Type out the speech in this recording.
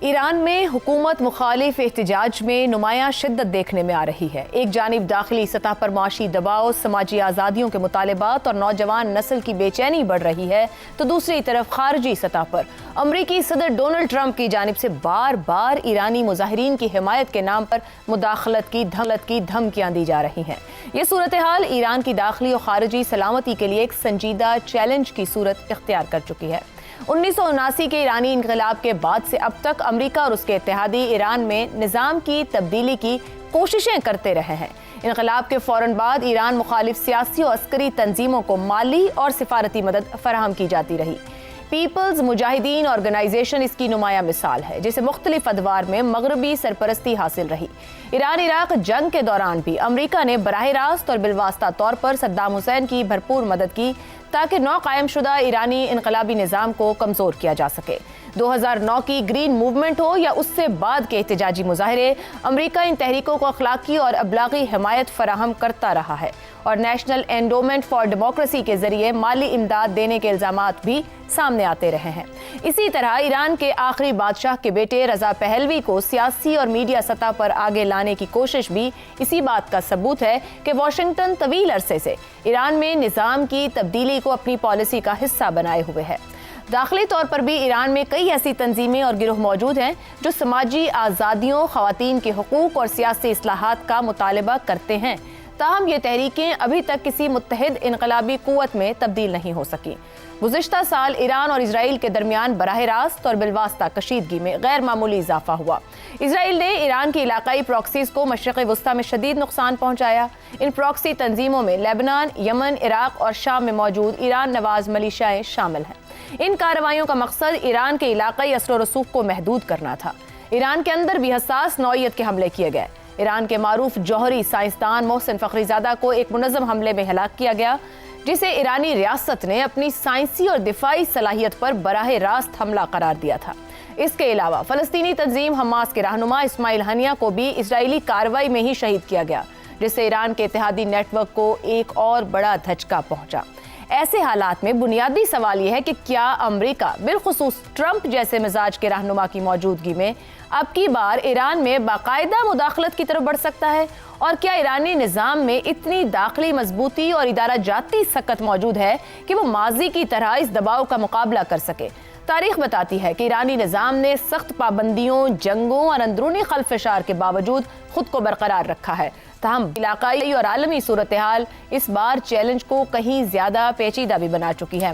ایران میں حکومت مخالف احتجاج میں نمایاں شدت دیکھنے میں آ رہی ہے۔ ایک جانب داخلی سطح پر معاشی دباؤ، سماجی آزادیوں کے مطالبات اور نوجوان نسل کی بے چینی بڑھ رہی ہے، تو دوسری طرف خارجی سطح پر امریکی صدر ڈونلڈ ٹرمپ کی جانب سے بار بار ایرانی مظاہرین کی حمایت کے نام پر مداخلت کی دھمکیاں دی جا رہی ہیں۔ یہ صورتحال ایران کی داخلی اور خارجی سلامتی کے لیے ایک سنجیدہ چیلنج کی صورت اختیار کر چکی ہے۔ 1979 کے ایرانی انقلاب کے بعد سے اب تک امریکہ اور اس کے اتحادی ایران میں نظام کی تبدیلی کی کوششیں کرتے رہے ہیں۔ انقلاب کے فوراً بعد ایران مخالف سیاسی اور عسکری تنظیموں کو مالی اور سفارتی مدد فراہم کی جاتی رہی۔ پیپلز مجاہدین آرگنائزیشن اس کی نمایاں مثال ہے، جسے مختلف ادوار میں مغربی سرپرستی حاصل رہی۔ ایران عراق جنگ کے دوران بھی امریکہ نے براہ راست اور بالواسطہ طور پر صدام حسین کی بھرپور مدد کی تاکہ نو قائم شدہ ایرانی انقلابی نظام کو کمزور کیا جا سکے۔ 2009 کی گرین موومنٹ ہو یا اس سے بعد کے احتجاجی مظاہرے، امریکہ ان تحریکوں کو اخلاقی اور ابلاغی حمایت فراہم کرتا رہا ہے اور نیشنل اینڈومنٹ فار ڈیموکریسی کے ذریعے مالی امداد دینے کے الزامات بھی سامنے آتے رہے ہیں۔ اسی طرح ایران کے آخری بادشاہ کے بیٹے رضا پہلوی کو سیاسی اور میڈیا سطح پر آگے لانے کی کوشش بھی اسی بات کا ثبوت ہے کہ واشنگٹن طویل عرصے سے ایران میں نظام کی تبدیلی کو اپنی پالیسی کا حصہ بنائے ہوئے ہے۔ داخلی طور پر بھی ایران میں کئی ایسی تنظیمیں اور گروہ موجود ہیں جو سماجی آزادیوں، خواتین کے حقوق اور سیاسی اصلاحات کا مطالبہ کرتے ہیں، تاہم یہ تحریکیں ابھی تک کسی متحد انقلابی قوت میں تبدیل نہیں ہو سکیں۔ گزشتہ سال ایران اور اسرائیل کے درمیان براہ راست اور بالواسطہ کشیدگی میں غیر معمولی اضافہ ہوا۔ اسرائیل نے ایران کی علاقائی پراکسیز کو مشرق وسطیٰ میں شدید نقصان پہنچایا۔ ان پراکسی تنظیموں میں لیبنان، یمن، عراق اور شام میں موجود ایران نواز ملیشیاءیں شامل ہیں۔ ان کارروائیوں کا مقصد ایران کے علاقائی اثر و رسوخ کو محدود کرنا تھا۔ ایران کے اندر بھی حساس نوعیت کے حملے کیے گئے۔ ایران کے معروف جوہری سائنسدان محسن فخری زادہ کو ایک منظم حملے میں ہلاک کیا گیا، جسے ایرانی ریاست نے اپنی سائنسی اور دفاعی صلاحیت پر براہ راست حملہ قرار دیا تھا۔ اس کے علاوہ فلسطینی تنظیم حماس کے رہنما اسماعیل ہنیہ کو بھی اسرائیلی کارروائی میں ہی شہید کیا گیا، جس سے ایران کے اتحادی نیٹ ورک کو ایک اور بڑا دھچکا پہنچا۔ ایسے حالات میں بنیادی سوال یہ ہے کہ کیا امریکہ بالخصوص ٹرمپ جیسے مزاج کے رہنما کی موجودگی میں اب کی بار ایران میں باقاعدہ مداخلت کی طرف بڑھ سکتا ہے، اور کیا ایرانی نظام میں اتنی داخلی مضبوطی اور ادارہ جاتی سکت موجود ہے کہ وہ ماضی کی طرح اس دباؤ کا مقابلہ کر سکے؟ تاریخ بتاتی ہے کہ ایرانی نظام نے سخت پابندیوں، جنگوں اور اندرونی خلفشار کے باوجود خود کو برقرار رکھا ہے، تاہم علاقائی اور عالمی صورتحال اس بار چیلنج کو کہیں زیادہ پیچیدہ بھی بنا چکی ہے۔